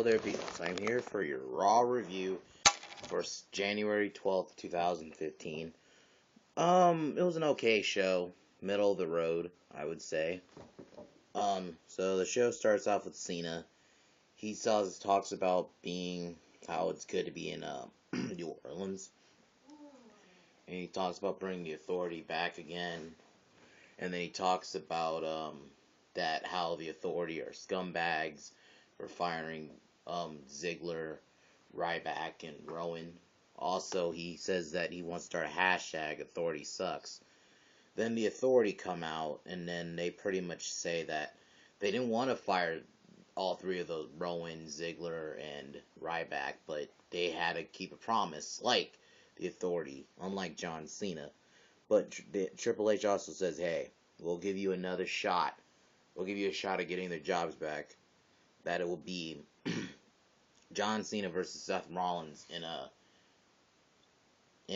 Hello there, people. I'm here for your Raw review for January 12th, 2015. It was an okay show, middle of the road, I would say. So the show starts off with Cena. He talks about how it's good to be in New Orleans, and he talks about bringing the Authority back again, and then he talks about that how the Authority are scumbags for firing Ziggler, Ryback, and Rowan. Also, he says that he wants to start a hashtag Authority Sucks. Then the Authority come out, and then they pretty much say that they didn't want to fire all three of those, Rowan, Ziggler, and Ryback, but they had to keep a promise, like the Authority, unlike John Cena. But Triple H also says, hey, we'll give you another shot. We'll give you a shot at getting their jobs back. That it will be John Cena versus Seth Rollins in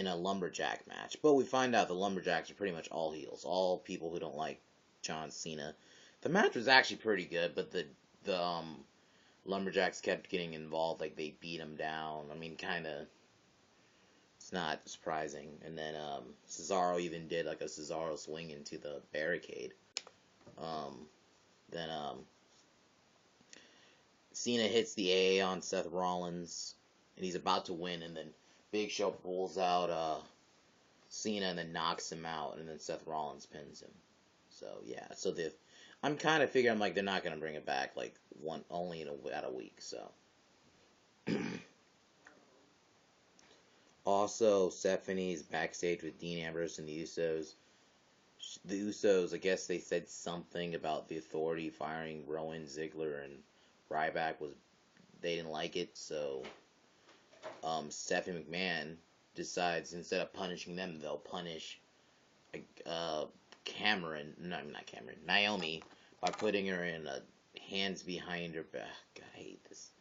a lumberjack match. But we find out the lumberjacks are pretty much all heels, all people who don't like John Cena. The match was actually pretty good, but the lumberjacks kept getting involved, like they beat him down. I mean, kinda, it's not surprising. And then Cesaro even did like a Cesaro swing into the barricade. Then Cena hits the AA on Seth Rollins, and he's about to win, and then Big Show pulls out Cena and then knocks him out, and then Seth Rollins pins him. So yeah, I'm kind of figuring like they're not gonna bring it back like only at a week. So also Stephanie's backstage with Dean Ambrose and the Usos. The Usos, I guess they said something about the Authority firing Rowan, Ziggler, and Ryback they didn't like it, so Stephanie McMahon decides instead of punishing them, they'll punish Naomi, by putting her in hands behind her back. God, I hate this.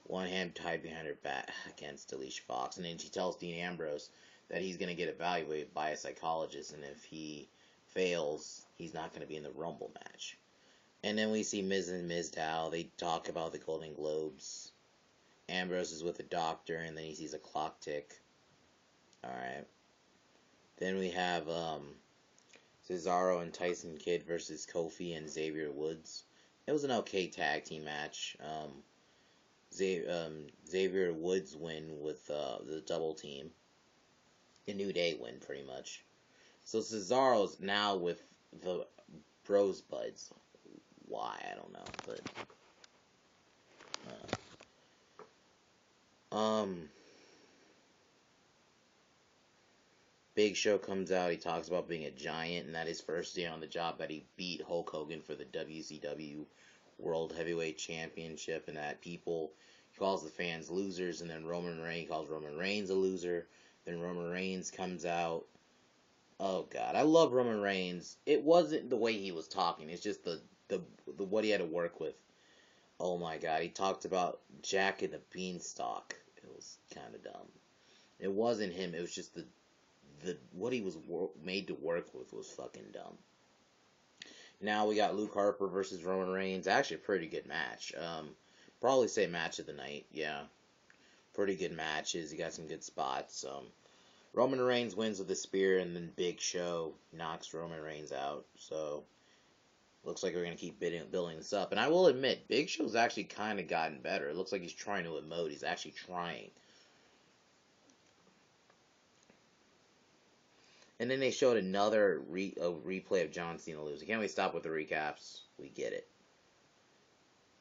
One hand tied behind her back against Alicia Fox, and then she tells Dean Ambrose that he's going to get evaluated by a psychologist, and if he fails, he's not going to be in the Rumble match. And then we see Miz and Mizdow. They talk about the Golden Globes. Ambrose is with the doctor, and then he sees a clock tick. Alright. Then we have Cesaro and Tyson Kidd versus Kofi and Xavier Woods. It was an okay tag team match. Xavier Woods win with the double team. The New Day win, pretty much. So Cesaro's now with the Bros Buds. Why? I don't know, but Big Show comes out. He talks about being a giant, and that his first day on the job that he beat Hulk Hogan for the WCW World Heavyweight Championship, and that he calls the fans losers, and then calls Roman Reigns a loser. Then Roman Reigns comes out. Oh God, I love Roman Reigns. It wasn't the way he was talking. It's just the what he had to work with. Oh my God, he talked about Jack and the Beanstalk. It was kind of dumb. It wasn't him. It was just what he was made to work with was fucking dumb. Now we got Luke Harper versus Roman Reigns. Actually, a pretty good match. Probably say match of the night. Yeah, pretty good matches. You got some good spots. Roman Reigns wins with a spear, and then Big Show knocks Roman Reigns out. So looks like we're going to keep building this up. And I will admit, Big Show's actually kind of gotten better. It looks like he's trying to emote. He's actually trying. And then they showed another replay of John Cena losing. Can't we stop with the recaps? We get it.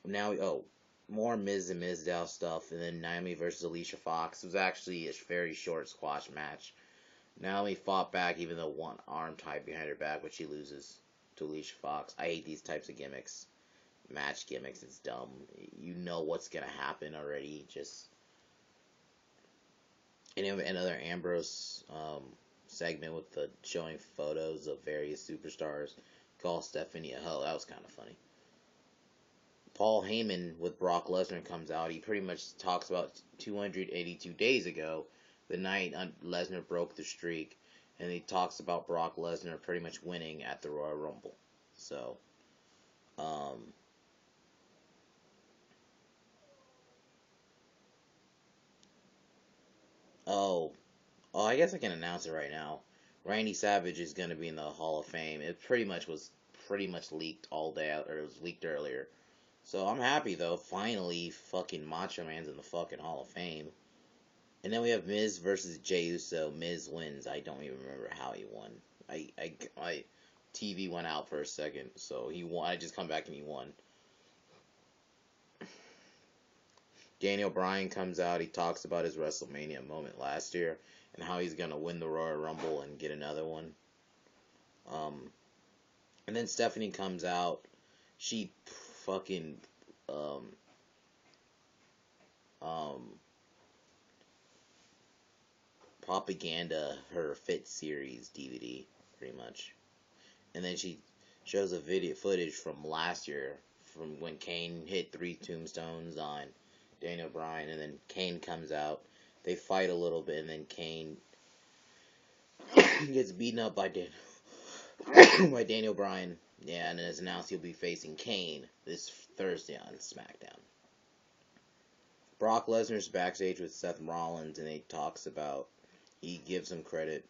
Now, more Miz and Mizdow stuff. And then Naomi versus Alicia Fox. It was actually a very short squash match. Naomi fought back even though one arm tied behind her back, but she loses to Alicia Fox. I hate these types of gimmicks. Match gimmicks, it's dumb. You know what's going to happen already. And another Ambrose segment with showing photos of various superstars. Call Stephanie a hoe. That was kind of funny. Paul Heyman with Brock Lesnar comes out. He pretty much talks about 282 days ago, the night Lesnar broke the streak. And he talks about Brock Lesnar pretty much winning at the Royal Rumble. So, Oh, I guess I can announce it right now. Randy Savage is gonna be in the Hall of Fame. It pretty much leaked all day, or it was leaked earlier. So I'm happy though. Finally, fucking Macho Man's in the fucking Hall of Fame. And then we have Miz versus Jey Uso. Miz wins. I don't even remember how he won. My TV went out for a second, so he won. I just come back and he won. Daniel Bryan comes out. He talks about his WrestleMania moment last year and how he's gonna win the Royal Rumble and get another one. And then Stephanie comes out. She fucking um, um, propaganda her Fit series DVD pretty much, and then she shows a video footage from last year from when Kane hit 3 tombstones on Daniel Bryan, and then Kane comes out. They fight a little bit, and then Kane gets beaten up by by Daniel Bryan. Yeah, and it's announced he'll be facing Kane this Thursday on SmackDown. Brock Lesnar's backstage with Seth Rollins, and he gives him credit.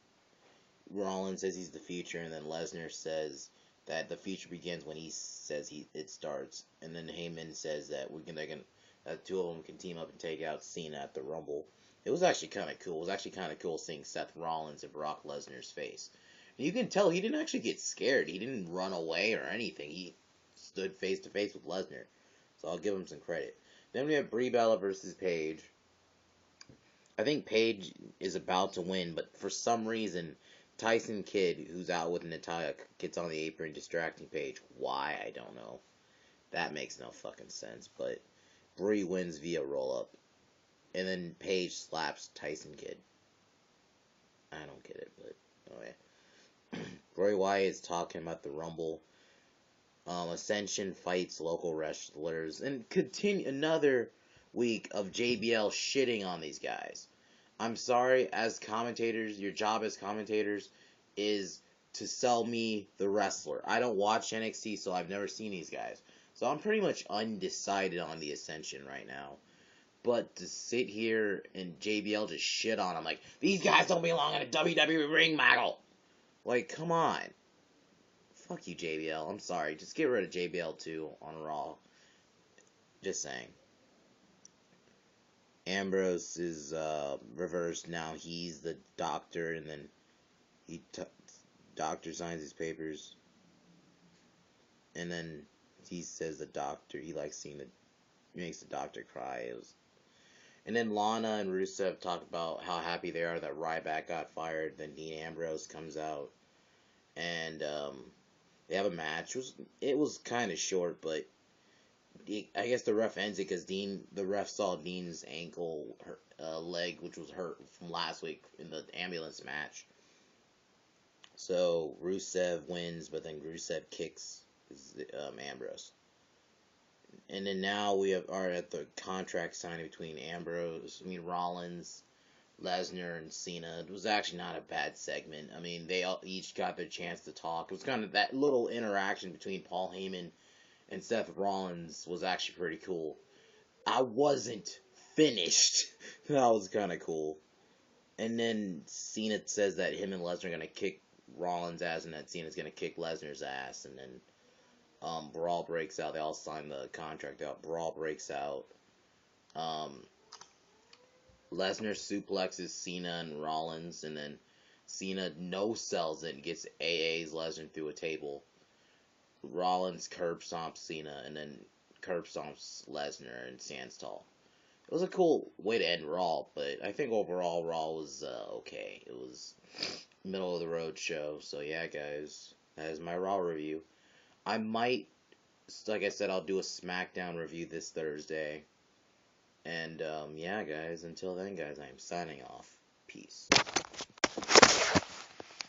Rollins says he's the future, and then Lesnar says that the future begins when he says it starts. And then Heyman says that the two of them can team up and take out Cena at the Rumble. It was actually kind of cool. It was actually kind of cool seeing Seth Rollins and Brock Lesnar's face. And you can tell he didn't actually get scared. He didn't run away or anything. He stood face to face with Lesnar. So I'll give him some credit. Then we have Brie Bella versus Paige. I think Paige is about to win, but for some reason, Tyson Kidd, who's out with Natalya, gets on the apron distracting Paige. Why? I don't know. That makes no fucking sense. But Brie wins via roll up. And then Paige slaps Tyson Kidd. I don't get it, but anyway. Bray Wyatt is talking about the Rumble. Ascension fights local wrestlers. And continue another week of JBL shitting on these guys. I'm sorry, as commentators, your job as commentators is to sell me the wrestler. I don't watch NXT, so I've never seen these guys. So I'm pretty much undecided on the Ascension right now. But to sit here and JBL just shit on them, like, these guys don't belong in a WWE ring, Maggle. Like, come on. Fuck you, JBL. I'm sorry. Just get rid of JBL too on Raw. Just saying. Ambrose is reversed now. He's the doctor, and then doctor signs his papers, and then he says he makes the doctor cry. And then Lana and Rusev talk about how happy they are that Ryback got fired. Then Dean Ambrose comes out, and they have a match. It was kind of short, but I guess the ref ends it because the ref saw Dean's leg, which was hurt from last week in the ambulance match. So Rusev wins, but then Rusev kicks Ambrose. And then now we are at the contract signing between Rollins, Lesnar, and Cena. It was actually not a bad segment. I mean, they all each got their chance to talk. It was kind of that little interaction between Paul Heyman and Seth Rollins was actually pretty cool. I wasn't finished. That was kind of cool. And then Cena says that him and Lesnar are going to kick Rollins' ass and that Cena's going to kick Lesnar's ass. And then brawl breaks out. They all sign the contract out. Brawl breaks out. Lesnar suplexes Cena and Rollins, and then Cena no-sells it and gets AA's Lesnar through a table. Rollins curb stomps Cena, and then curb stomps Lesnar and stands tall. It was a cool way to end Raw, but I think overall Raw was okay. It was middle of the road show, so yeah, guys, that is my Raw review. I might, like I said, I'll do a SmackDown review this Thursday. And yeah, guys, until then, guys, I am signing off. Peace.